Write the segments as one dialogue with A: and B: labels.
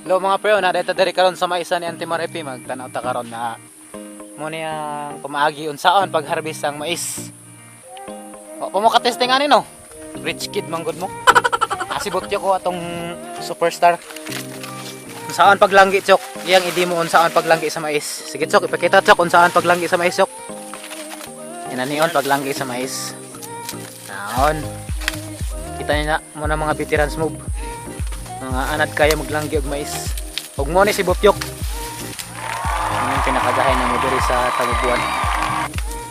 A: Hello mga pre, na dito diri karon sa maisa ni Auntie Maripi magtanaw ta karon na mo niyang pamaagi unsaon pag-harvest ang mais. O mo ka testing ani no? Rich kid man gud mo. Asibot yo ko atong superstar. Unsaon paglanggi chok? Iyang idi mo unsaon paglanggi sa mais. Sige chok, ipakita chok unsaon paglanggi sa mais chok. Inanion paglanggi sa mais. Naon. Kita niyo na mo na mga veterans move. Mga anad kaya maglanggi og mais. Ug mo ni si Butyok. Ang pinakagahay na mo diri sa Tagubuan.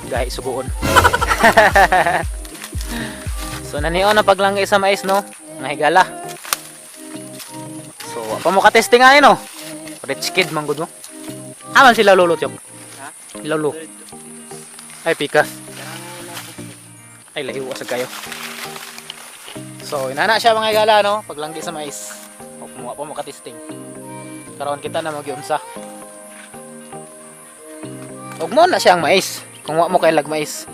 A: Gahi suguon. So nanion na paglanggi sa mais no. Nahigala. So pa mo ka testing ani no. Rich kid man gud mo. Aman sila lolo Tyok. Ha? Lolo. Ay pikas. Ay lahiwa sa kayo. So inana siya mga higala no paglanggi sa mais. Kumuha pa mo ka-testing. Karon kita na mag-iunsa. Ug mo na siyang mais. Kung wa mo kay lag mais.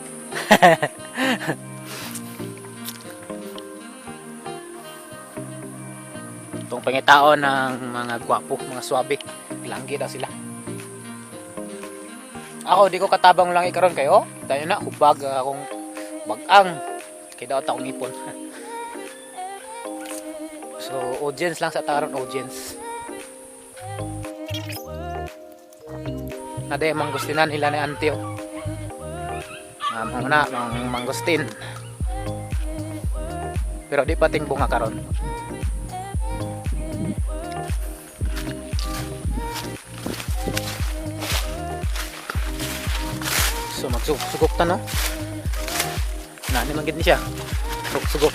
A: Itong pangitaon ng mga gwapo, mga swabe. Langgi daw sila. Ako di ko katabang lang ikaron kayo. Tayo na hubag akong bagang. Kaya daw akong ipon. So, audience lang sa taron audience. Nade manggustinan ila ni Auntie. Muna mangustin. Pero di pating bunga karon. So magsugok ta no. Nani man gid ni siya. Sugok.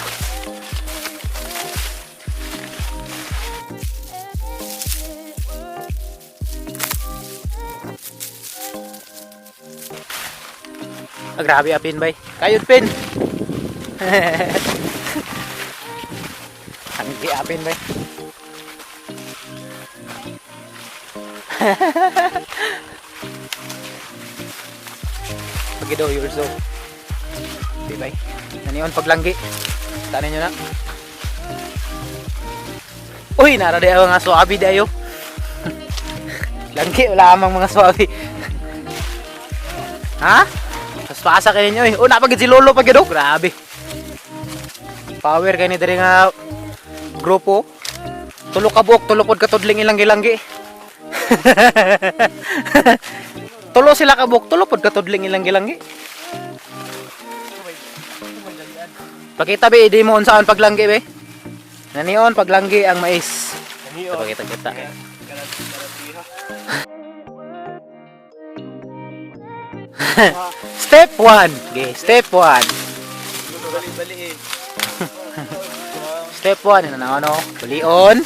A: Grabe apin bay. Kayod pin. Anggi apin bay. Pagidaw years old. Di bay. Nanion paglanggi. Tanin nyo na. Uy, nara dayo nga swabi dayo. Langgi wala amang mga swabi. Ha? Pasa kayo ninyo eh. Oh, napagid si Lolo pag yun. Grabe. Power kayo ni dari nga grupo. Tulo ka buok, tulupod ka tudling ilanggi-langgi. Tulo sila ka buok, tulupod ka tudling ilanggi-langgi. Pakita be, di mo unsaan paglanggi be. Nanion paglanggi ang mais. Pakita-kita. Step 1. Okay, step 1.
B: Bali-bali eh.
A: Step 1 na ano? Bulion.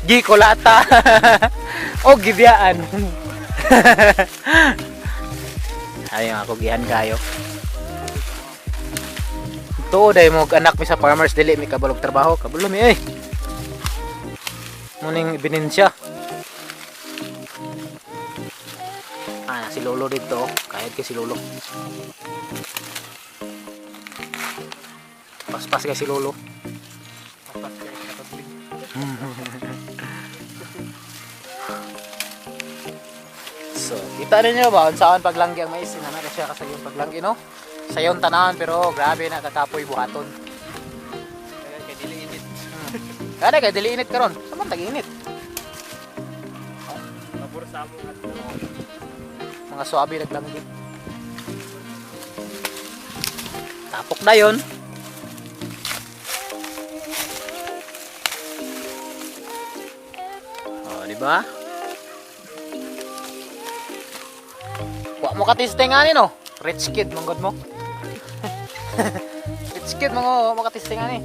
A: Gi kolata. O gibyaan. Ayun ako gihan kayo. Tuo day mo anak mi sa farmers dili mi kabalog trabaho, kabalo mi eh. Muning ebidensya. Si Lolo dito. Kahit kay si Lolo. Paspas kay si Lolo.
B: Paspas kay katubling.
A: So, kita ninyo ba saan paglanggi ang mais? Sinana ka siya kasayon paglanggi no? Sayon tanan pero grabe na kakapoy buhaton.
B: Kaya dili init.
A: Kada kay dili init karon. Saman tag-init.
B: Pabor sa among at
A: Mga swabe naglanggi. Tapok na yon. Oh, di ba? Wa mo ka-testing ani no? Rich kid manggod mo. Rich kid mo ka-testing ani.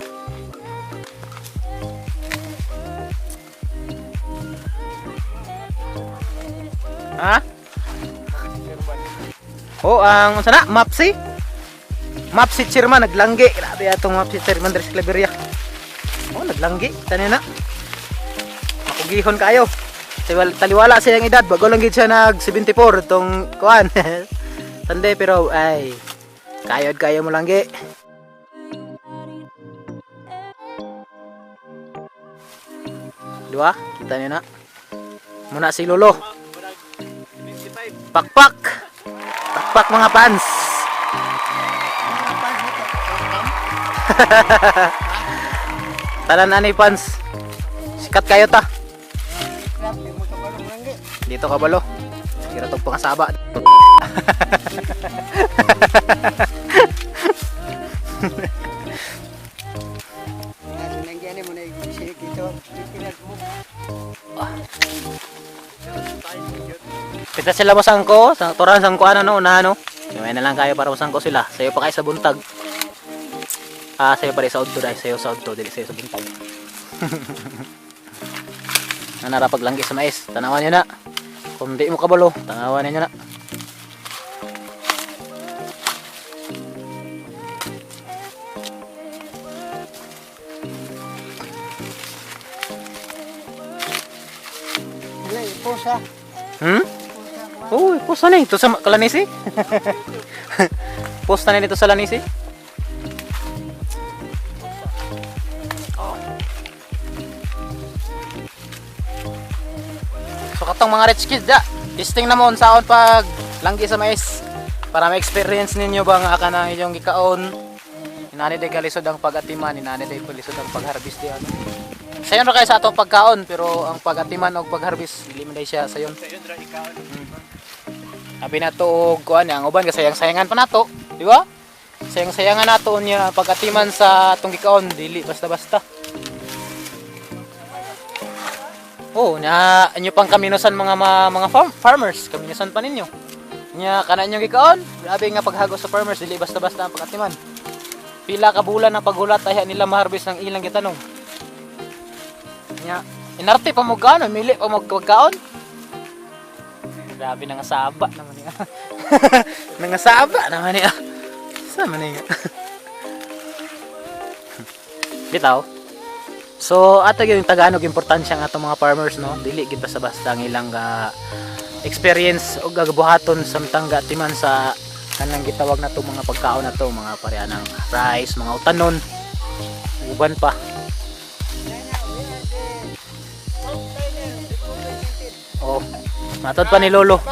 A: Ha? Oh, ang sana Mapsi. Mapsi Chairman naglanggi. Grabe atong Mapsi Chairman Andres Claveria. Oh, naglanggi. Tani na. Makugihon kayo. Taliwala sa iyang edad. Bago lang gid siya nag 74 tong kuan. Tande pero ay kayod kayo mo langgi. Di ba? Kita niyo na. Muna si Lolo.
B: 25.
A: Pakpak. Pakpak mga fans. Tanan ani fans. Sikat kayo ta. Dito ka balo. Kira tog pangasaba. Pita sila masangko, sa turan sangko ano no, una no. Ngayon na lang kayo para masangko sila. Sayo pa kayo sa buntag. Sayo pa rin sa udto dahil sayo sa udto, dili sayo sa buntag. Nanara paglanggi sa mais, tanawan nyo na. Kung di mo kabalo, tanawan nyo na.
C: Pusa.
A: Uy, posta na ito sa Kalanisi. Posta na nito sa Lanisi. So katong mga rich kids testing na mo unsaon pag langgi sa mais para ma-experience ninyo bang aka na inyong gikaon. Inani day kalisod ang pag-atiman, inani day kalisod ang pag-harvest di ano. Sayon ra kay sa atong pagkaon pero ang pag-atiman og pag-harvest dili man day siya sayon.
B: Sayon ra ikaw.
A: Abi na to og kuan ang uban ka sayang-sayangan pa nato, di ba? Sayang-sayangan nato niya pag-atiman sa atong gikaon dili basta-basta. Oh, nya inyo pang kaminusan mga farmers, kaminusan pa ninyo. Nya kana inyo gikaon, grabe nga paghagos sa farmers dili basta-basta ang pag-atiman. Pila ka bulan ang paghulat ay nila ma-harvest ng ilang gitanong. Nya inarte pa mo kaon, mili pa mo pagkaon. Grabe nang asaba naman niya. Nang asaba naman niya. Sama niya. Bitaw. So ato yung Tagalog importansya ng atong mga farmers no. Dili gid basta-basta ang ilang experience o gagabuhaton samtang gatiman sa kanang gitawag nato mga pagkaon nato, mga pareha ng rice, mga utanon, uban pa. Oh, matod pa ni Lolo.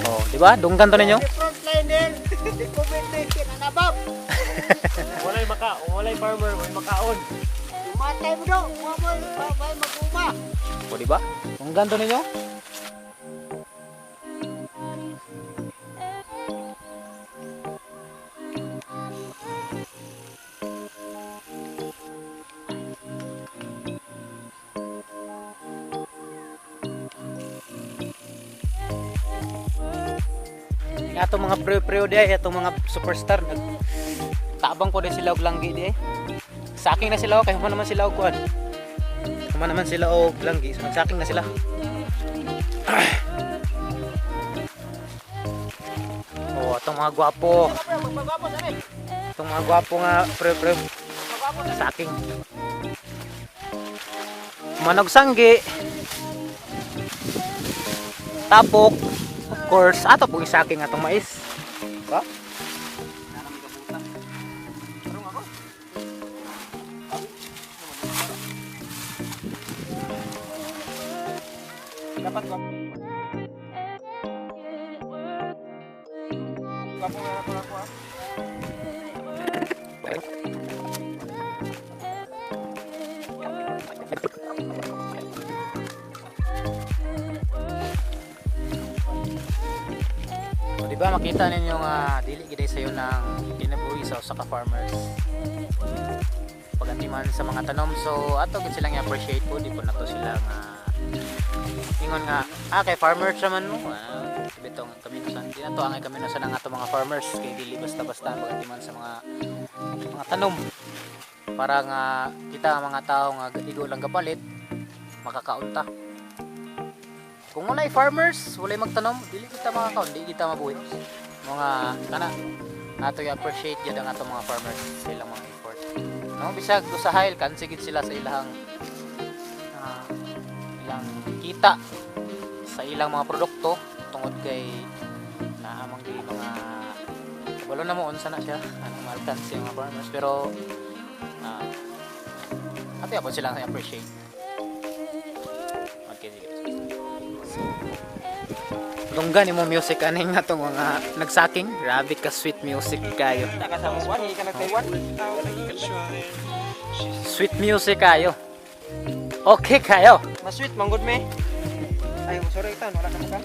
A: Oh, di ba? Dunggan to ninyo.
B: Walay farmer, may makaon.
C: Matay mo daw, may mag-uma.
A: O, di ba? Dunggan to ninyo. Atong mga pre-preo di ay atong mga superstar tabang ko din sila og langgi di ay. Saking na sila kay human naman sila og kuan. Human naman sila og langgi, so nagsaking na sila. Oh, atong mga gwapo. Atong mga gwapo nga pre-preo. Saking. Manog sanggi. Tapok. Of course, ato po isaking atong mais. Ba? Dapat ba? Kapo na ako ha. Diba makita ninyo nga dili gid sayo ng kinabuhi sa usa ka farmers pagatiman sa mga tanom, so ato gid silang i-appreciate po di po nato sila nga ingon nga kay farmers naman mo bitong kaminusan di nato ang kaminusan ang ato mga farmers kay dili basta-basta pagatiman sa mga tanom para nga kita mga tao nga igo lang kapalit makakaunta. Kung walay farmers, walay magtanom, dili kita makakaon, dili kita mabuhi. Mga kana ato i-appreciate gyud ang atong mga farmers sa ilang mga effort. No, bisag usahil kansigid sila sa ilang kita sa ilang mga produkto tungod kay naamang di mga wala na mo unsa na siya anong malkansi ang mga farmers pero ato yapon silang i-appreciate. Tunggan ni mo music aning nga tong mga nagsaking. Grabe ka sweet music kayo.
B: Nakasama ko, hindi ka nag-Taiwan.
A: Sweet music kayo. Okay kayo.
B: Mas sweet, manggod me. Ay, sorry ito, wala ka mukha.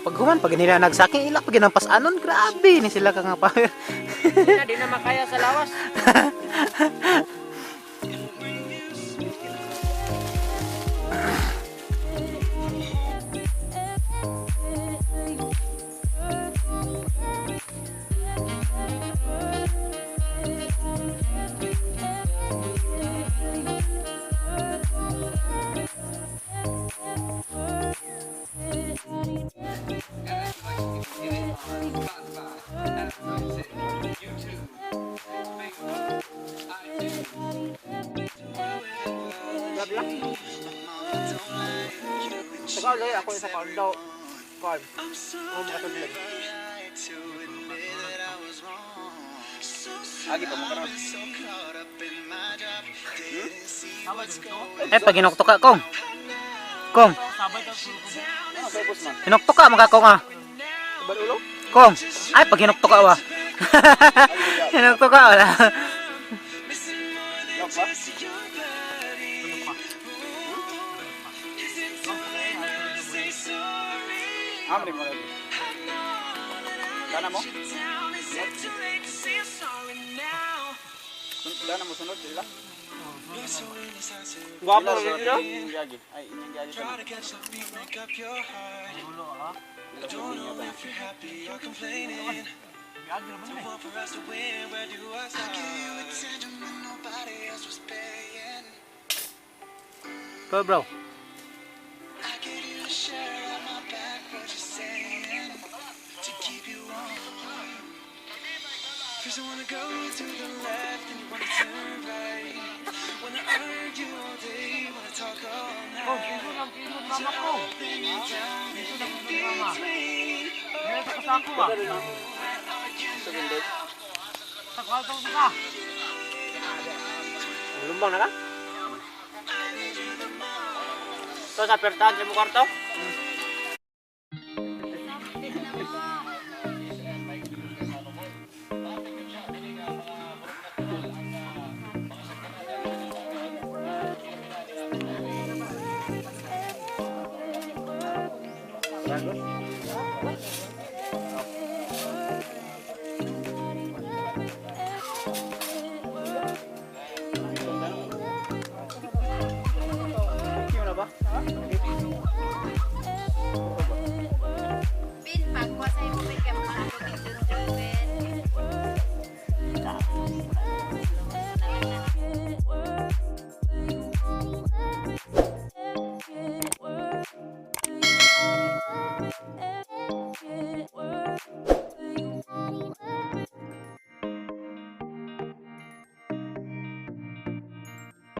A: Pag human, pag nila nagsaking ila, pag ginampas anon, grabe ni sila ka nga pa.
B: Di na makaya sa lawas. Blabla. Saka ulit ako yung sa condo. Call. Makatulog. Agi pa mo karoon.
A: Eh, pag hinuktok ka, Kong. Kong,
B: Sabay boss man.
A: hinuktok ka, mga Kong ah.
B: Sabay ulo?
A: Kong, ay, pag hinuktok ka, wa. Hinuktok ka, wala.
B: Lock ba? Amri mo lagi. Dana mo? Dana mo sunod sila? Guwapo rin sila? Inyong gagi. Ay, inyong gagi sila. Ulo ha?
A: Go, bro.
D: First I wanna go to the left and you wanna turn right. Wanna argue all day, wanna talk all night. Something you tell me in between.
B: Lumbang na ka? So, sa pertahan sa mo kwarto?